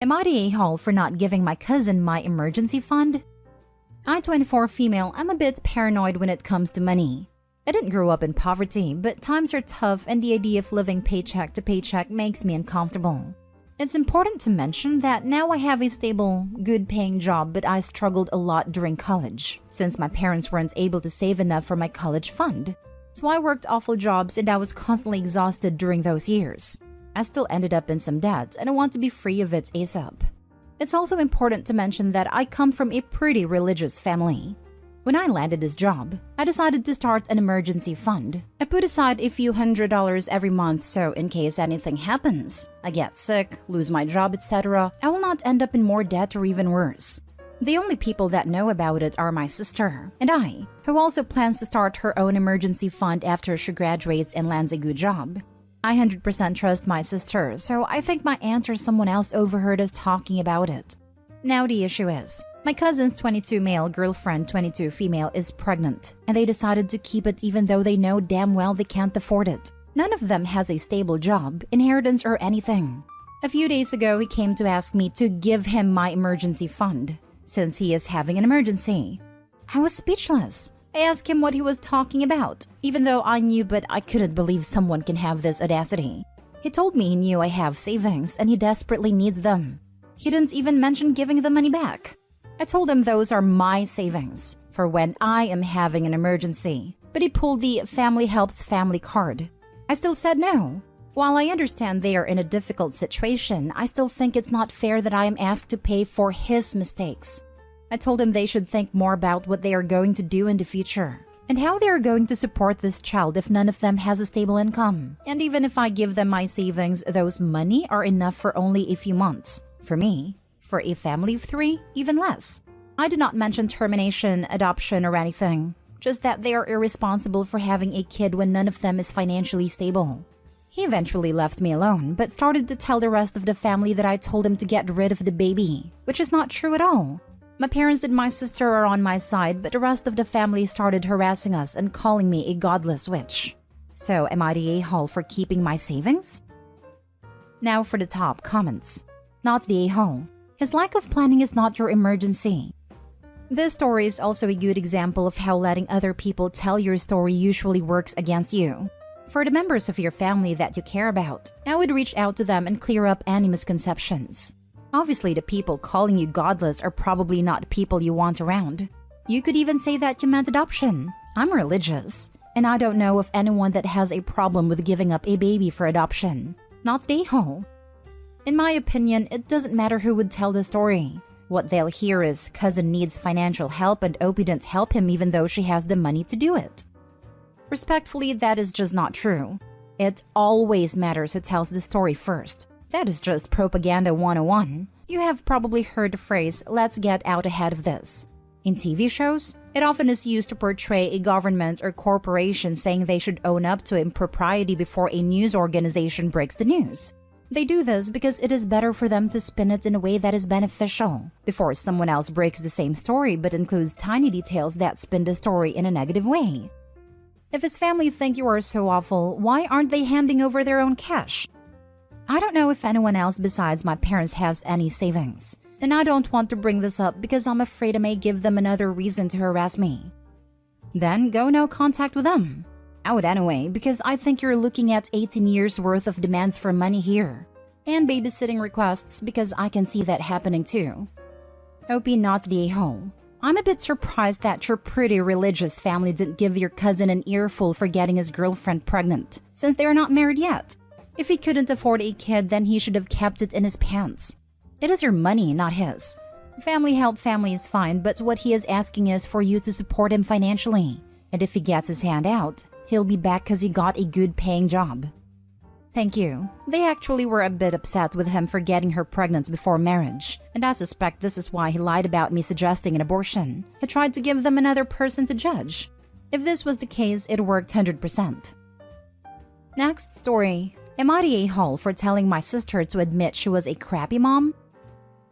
Am I the a-hole for not giving my cousin my emergency fund? I, 24 female, am a bit paranoid when it comes to money. I didn't grow up in poverty, but times are tough and the idea of living paycheck to paycheck makes me uncomfortable. It's important to mention that now I have a stable, good-paying job, but I struggled a lot during college, since my parents weren't able to save enough for my college fund. So I worked awful jobs and I was constantly exhausted during those years. I still ended up in some debt and I want to be free of it ASAP. It's also important to mention that I come from a pretty religious family. When I landed this job, I decided to start an emergency fund. I put aside a few $100s every month so in case anything happens, I get sick, lose my job, etc., I will not end up in more debt or even worse. The only people that know about it are my sister and I, who also plans to start her own emergency fund after she graduates and lands a good job. I 100% trust my sister, so I think my aunt or someone else overheard us talking about it. Now the issue is, my cousin's 22 male girlfriend, 22 female, is pregnant, and they decided to keep it even though they know damn well they can't afford it. None of them has a stable job, inheritance, or anything. A few days ago, he came to ask me to give him my emergency fund, since he is having an emergency. I was speechless. I asked him what he was talking about, even though I knew, but I couldn't believe someone can have this audacity. He told me he knew I have savings and he desperately needs them. He didn't even mention giving the money back. I told him those are my savings for when I am having an emergency, but he pulled the family helps family card. I still said no. While I understand they are in a difficult situation, I still think it's not fair that I am asked to pay for his mistakes. I told him they should think more about what they are going to do in the future and how they are going to support this child if none of them has a stable income. And even if I give them my savings, those money are enough for only a few months. For me, for a family of 3, even less. I did not mention termination, adoption, or anything, just that they are irresponsible for having a kid when none of them is financially stable. He eventually left me alone, but started to tell the rest of the family that I told him to get rid of the baby, which is not true at all. My parents and my sister are on my side, but the rest of the family started harassing us and calling me a godless witch. So am I the a-hole for keeping my savings? Now for the top comments. Not the a-hole. His lack of planning is not your emergency. This story is also a good example of how letting other people tell your story usually works against you. For the members of your family that you care about, I would reach out to them and clear up any misconceptions. Obviously, the people calling you godless are probably not people you want around. You could even say that you meant adoption. I'm religious, and I don't know of anyone that has a problem with giving up a baby for adoption. Not the a-hole. In my opinion, it doesn't matter who would tell the story. What they'll hear is cousin needs financial help and Opie didn't help him even though she has the money to do it. Respectfully, that is just not true. It always matters who tells the story first. That is just propaganda 101. You have probably heard the phrase, let's get out ahead of this. In TV shows, it often is used to portray a government or corporation saying they should own up to impropriety before a news organization breaks the news. They do this because it is better for them to spin it in a way that is beneficial, before someone else breaks the same story but includes tiny details that spin the story in a negative way. If his family think you are so awful, why aren't they handing over their own cash? I don't know if anyone else besides my parents has any savings, and I don't want to bring this up because I'm afraid I may give them another reason to harass me. Then go no contact with them. I would anyway, because I think you're looking at 18 years worth of demands for money here. And babysitting requests because I can see that happening too. Opie, not the a-hole. I'm a bit surprised that your pretty religious family didn't give your cousin an earful for getting his girlfriend pregnant, since they are not married yet. If he couldn't afford a kid, then he should have kept it in his pants. It is your money, not his. Family help family is fine, but what he is asking is for you to support him financially. And if he gets his hand out, he'll be back because he got a good paying job. Thank you. They actually were a bit upset with him for getting her pregnant before marriage, and I suspect this is why he lied about me suggesting an abortion. He tried to give them another person to judge. If this was the case, it worked 100%. Next story. Am I the a-hole for telling my sister to admit she was a crappy mom?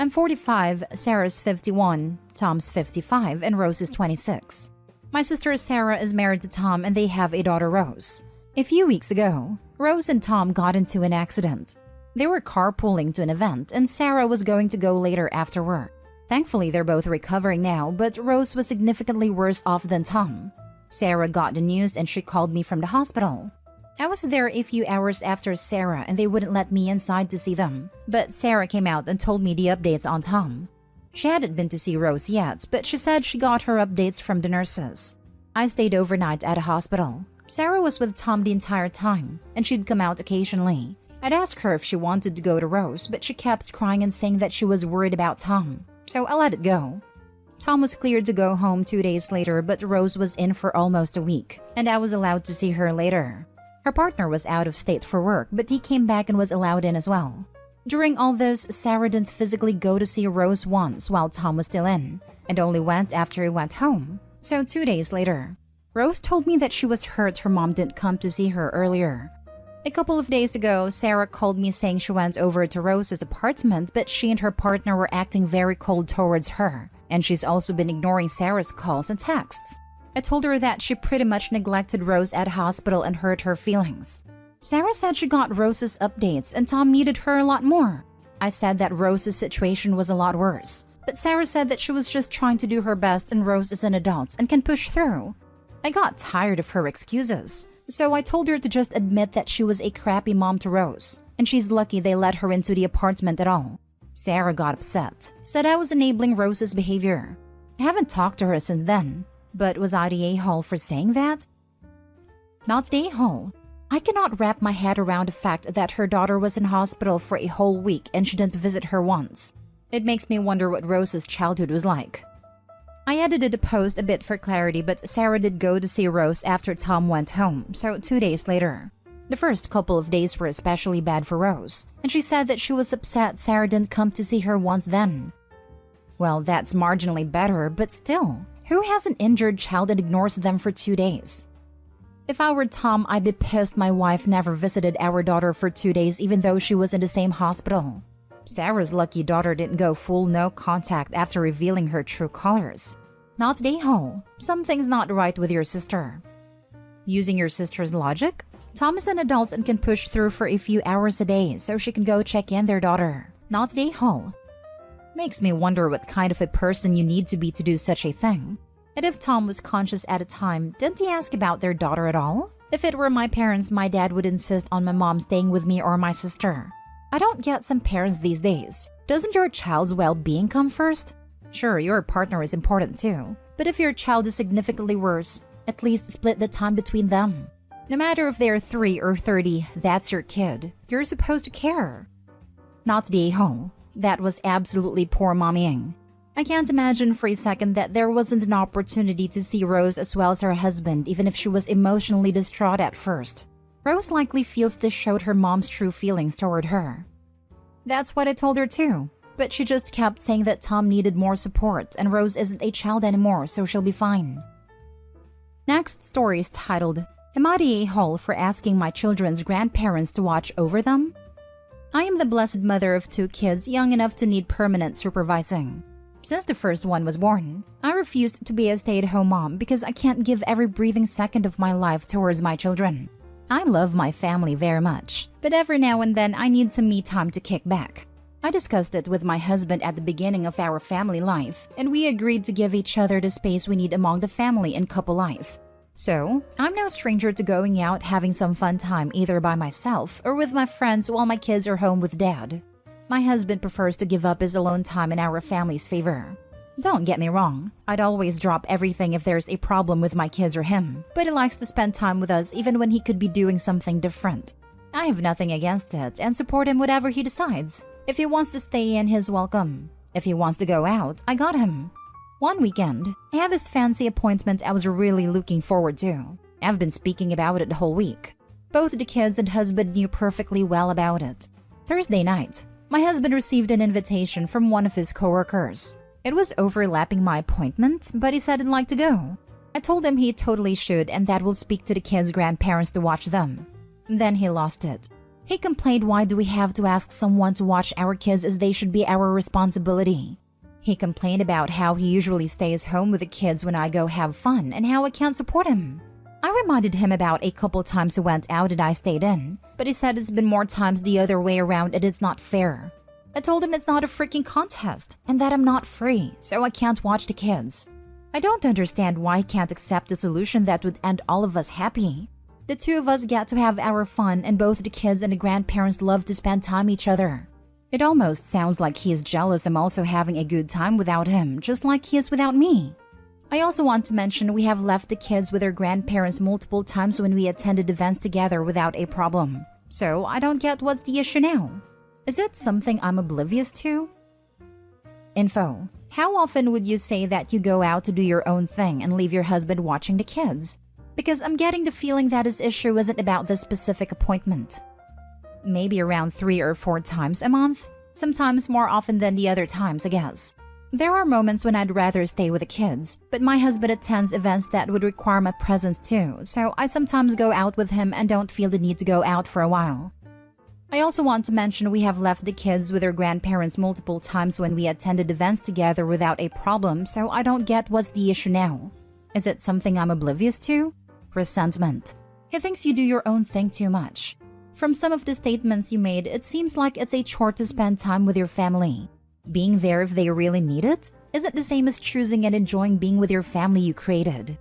I'm 45, Sarah's 51, Tom's 55, and Rose is 26. My sister Sarah is married to Tom and they have a daughter Rose. A few weeks ago, Rose and Tom got into an accident. They were carpooling to an event, and Sarah was going to go later after work. Thankfully, they're both recovering now, but Rose was significantly worse off than Tom. Sarah got the news and she called me from the hospital. I was there a few hours after Sarah and they wouldn't let me inside to see them. But Sarah came out and told me the updates on Tom. She hadn't been to see Rose yet, but she said she got her updates from the nurses. I stayed overnight at a hospital. Sarah was with Tom the entire time, and she'd come out occasionally. I'd ask her if she wanted to go to Rose, but she kept crying and saying that she was worried about Tom. So I let it go. Tom was cleared to go home 2 days later, but Rose was in for almost a week, and I was allowed to see her later. Her partner was out of state for work, but he came back and was allowed in as well. During all this, Sarah didn't physically go to see Rose once while Tom was still in, and only went after he went home. So 2 days later, Rose told me that she was hurt her mom didn't come to see her earlier. A couple of days ago, Sarah called me saying she went over to Rose's apartment, but she and her partner were acting very cold towards her, and she's also been ignoring Sarah's calls and texts. I told her that she pretty much neglected Rose at hospital and hurt her feelings. Sarah said she got Rose's updates and Tom needed her a lot more. I said that Rose's situation was a lot worse, but Sarah said that she was just trying to do her best and Rose is an adult and can push through. I got tired of her excuses, so I told her to just admit that she was a crappy mom to Rose, and she's lucky they let her into the apartment at all. Sarah got upset, said I was enabling Rose's behavior. I haven't talked to her since then, but was I the a-hole for saying that? Not the a-hole. I cannot wrap my head around the fact that her daughter was in hospital for a whole week and she didn't visit her once. It makes me wonder what Rose's childhood was like. I edited the post a bit for clarity, but Sarah did go to see Rose after Tom went home, so 2 days later. The first couple of days were especially bad for Rose, and she said that she was upset Sarah didn't come to see her once then. Well, that's marginally better, but still, who has an injured child and ignores them for 2 days? If I were Tom, I'd be pissed my wife never visited our daughter for 2 days even though she was in the same hospital. Sarah's lucky daughter didn't go full no contact after revealing her true colors. Not the a-hole. Something's not right with your sister. Using your sister's logic, Tom is an adult and can push through for a few hours a day so she can go check in their daughter. Not the a-hole. Makes me wonder what kind of a person you need to be to do such a thing. And if Tom was conscious at a time, didn't he ask about their daughter at all? If it were my parents, my dad would insist on my mom staying with me or my sister. I don't get some parents these days. Doesn't your child's well-being come first? Sure, your partner is important too, but if your child is significantly worse, at least split the time between them. No matter if they're 3 or 30, that's your kid. You're supposed to care. Not the a-hole. That was absolutely poor mommying. I can't imagine for a second that there wasn't an opportunity to see Rose as well as her husband, even if she was emotionally distraught at first. Rose likely feels this showed her mom's true feelings toward her. That's what I told her too, but she just kept saying that Tom needed more support and Rose isn't a child anymore, so she'll be fine. Next story is titled, Am I the a-hole for asking my children's grandparents to watch over them? I am the blessed mother of 2 kids young enough to need permanent supervising. Since the first one was born, I refused to be a stay-at-home mom because I can't give every breathing second of my life towards my children. I love my family very much, but every now and then I need some me time to kick back. I discussed it with my husband at the beginning of our family life, and we agreed to give each other the space we need among the family and couple life. So, I'm no stranger to going out having some fun time either by myself or with my friends while my kids are home with dad. My husband prefers to give up his alone time in our family's favor. Don't get me wrong, I'd always drop everything if there's a problem with my kids or him, but he likes to spend time with us even when he could be doing something different. I have nothing against it and support him whatever he decides. If he wants to stay in, he's welcome. If he wants to go out, I got him. One weekend, I had this fancy appointment I was really looking forward to. I've been speaking about it the whole week. Both the kids and husband knew perfectly well about it. Thursday night, my husband received an invitation from one of his coworkers. It was overlapping my appointment, but he said he'd like to go. I told him he totally should and that we'll speak to the kids' grandparents to watch them. Then he lost it. He complained, why do we have to ask someone to watch our kids as they should be our responsibility? He complained about how he usually stays home with the kids when I go have fun and how I can't support him. I reminded him about a couple times he went out and I stayed in, but he said it's been more times the other way around and it's not fair. I told him it's not a freaking contest and that I'm not free, so I can't watch the kids. I don't understand why he can't accept a solution that would end all of us happy. The two of us get to have our fun and both the kids and the grandparents love to spend time each other. It almost sounds like he is jealous I'm also having a good time without him, just like he is without me. I also want to mention we have left the kids with their grandparents multiple times when we attended events together without a problem. So I don't get what's the issue now. Is it something I'm oblivious to? Info. How often would you say that you go out to do your own thing and leave your husband watching the kids? Because I'm getting the feeling that his issue isn't about this specific appointment. Maybe around 3 or 4 times a month. Sometimes more often than the other times, I guess. There are moments when I'd rather stay with the kids, but my husband attends events that would require my presence too, so I sometimes go out with him and don't feel the need to go out for a while. I also want to mention we have left the kids with their grandparents multiple times when we attended events together without a problem, so I don't get what's the issue now. Is it something I'm oblivious to? Resentment. He thinks you do your own thing too much. From some of the statements you made, it seems like it's a chore to spend time with your family. Being there if they really need it isn't the same as choosing and enjoying being with your family you created.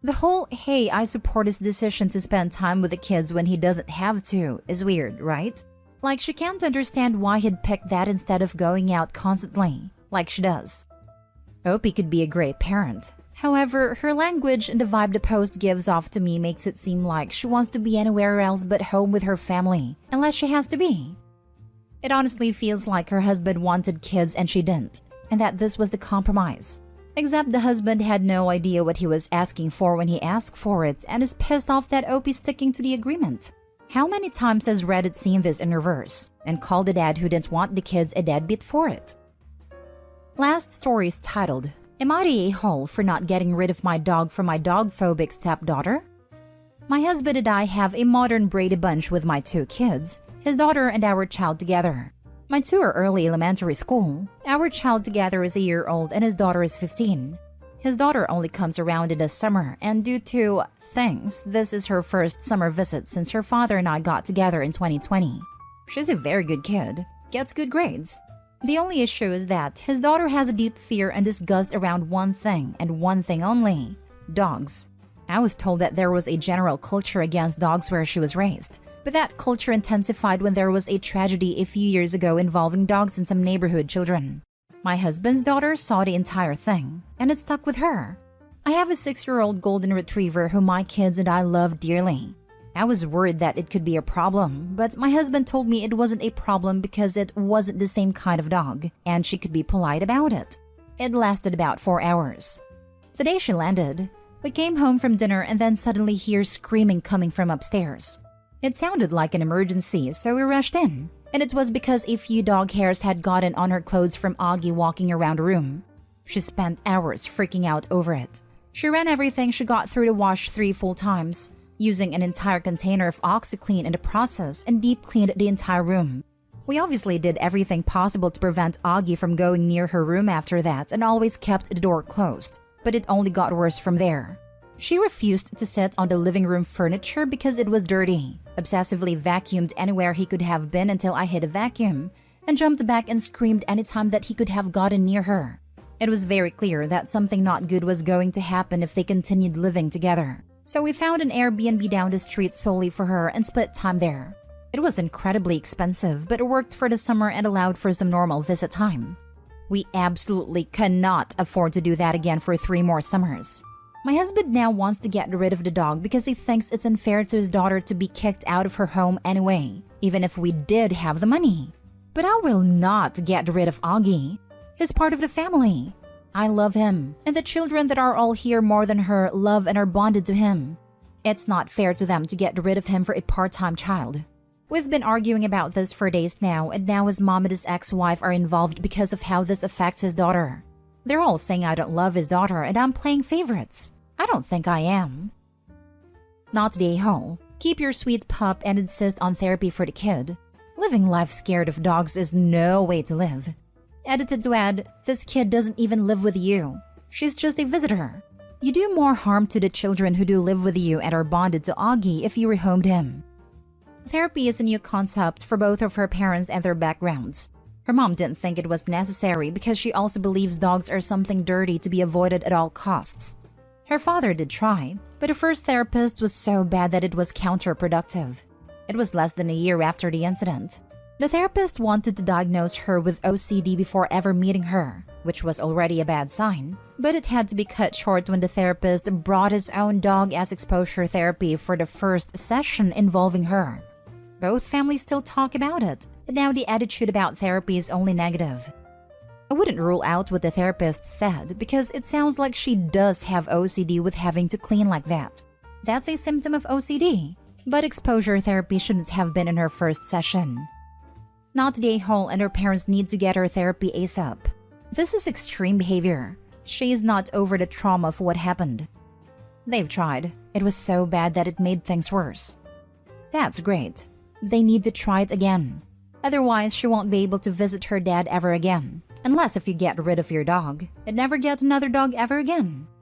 The whole, hey, I support his decision to spend time with the kids when he doesn't have to is weird, right? Like she can't understand why he'd pick that instead of going out constantly, like she does. Opie could be a great parent. However, her language and the vibe the post gives off to me makes it seem like she wants to be anywhere else but home with her family, unless she has to be. It honestly feels like her husband wanted kids and she didn't, and that this was the compromise. Except the husband had no idea what he was asking for when he asked for it and is pissed off that Opie's sticking to the agreement. How many times has Reddit seen this in reverse and called the dad who didn't want the kids a deadbeat for it? Last story is titled, Am I the a-hole for not getting rid of my dog from my dog-phobic stepdaughter? My husband and I have a modern Brady Bunch with my 2 kids, his daughter and our child together. My 2 are early elementary school. Our child together is a year old and his daughter is 15. His daughter only comes around in the summer, and due to things, this is her first summer visit since her father and I got together in 2020. She's a very good kid, gets good grades. The only issue is that his daughter has a deep fear and disgust around one thing and one thing only: dogs. I was told that there was a general culture against dogs where she was raised. But that culture intensified when there was a tragedy a few years ago involving dogs and some neighborhood children. My husband's daughter saw the entire thing, and it stuck with her. I have a 6-year-old golden retriever who my kids and I love dearly. I was worried that it could be a problem, but my husband told me it wasn't a problem because it wasn't the same kind of dog, and she could be polite about it. It lasted about 4 hours. The day she landed, we came home from dinner and then suddenly hear screaming coming from upstairs. It sounded like an emergency, so we rushed in. And it was because a few dog hairs had gotten on her clothes from Augie walking around the room. She spent hours freaking out over it. She ran everything she got through the wash 3 full times, using an entire container of OxiClean in the process, and deep cleaned the entire room. We obviously did everything possible to prevent Augie from going near her room after that and always kept the door closed. But it only got worse from there. She refused to sit on the living room furniture because it was dirty, obsessively vacuumed anywhere he could have been until I hit a vacuum, and jumped back and screamed anytime that he could have gotten near her. It was very clear that something not good was going to happen if they continued living together. So we found an Airbnb down the street solely for her and split time there. It was incredibly expensive, but it worked for the summer and allowed for some normal visit time. We absolutely cannot afford to do that again for 3 more summers. My husband now wants to get rid of the dog because he thinks it's unfair to his daughter to be kicked out of her home anyway, even if we did have the money. But I will not get rid of Augie. He's part of the family. I love him, and the children that are all here more than her love and are bonded to him. It's not fair to them to get rid of him for a part-time child. We've been arguing about this for days now, and now his mom and his ex-wife are involved because of how this affects his daughter. They're all saying I don't love his daughter and I'm playing favorites. I don't think I am. Not the a-hole. Keep your sweet pup and insist on therapy for the kid. Living life scared of dogs is no way to live. Edited to add, this kid doesn't even live with you. She's just a visitor. You do more harm to the children who do live with you and are bonded to Augie if you rehomed him. Therapy is a new concept for both of her parents and their backgrounds. Her mom didn't think it was necessary because she also believes dogs are something dirty to be avoided at all costs. Her father did try, but her first therapist was so bad that it was counterproductive. It was less than a year after the incident. The therapist wanted to diagnose her with OCD before ever meeting her, which was already a bad sign, but it had to be cut short when the therapist brought his own dog as exposure therapy for the first session involving her. Both families still talk about it, but now the attitude about therapy is only negative. I wouldn't rule out what the therapist said because it sounds like she does have OCD with having to clean like that. That's a symptom of OCD, but exposure therapy shouldn't have been in her first session. Not the a-hole and her parents need to get her therapy ASAP. This is extreme behavior. She is not over the trauma of what happened. They've tried. It was so bad that it made things worse. That's great. They need to try it again. Otherwise, she won't be able to visit her dad ever again. Unless if you get rid of your dog, and never get another dog ever again.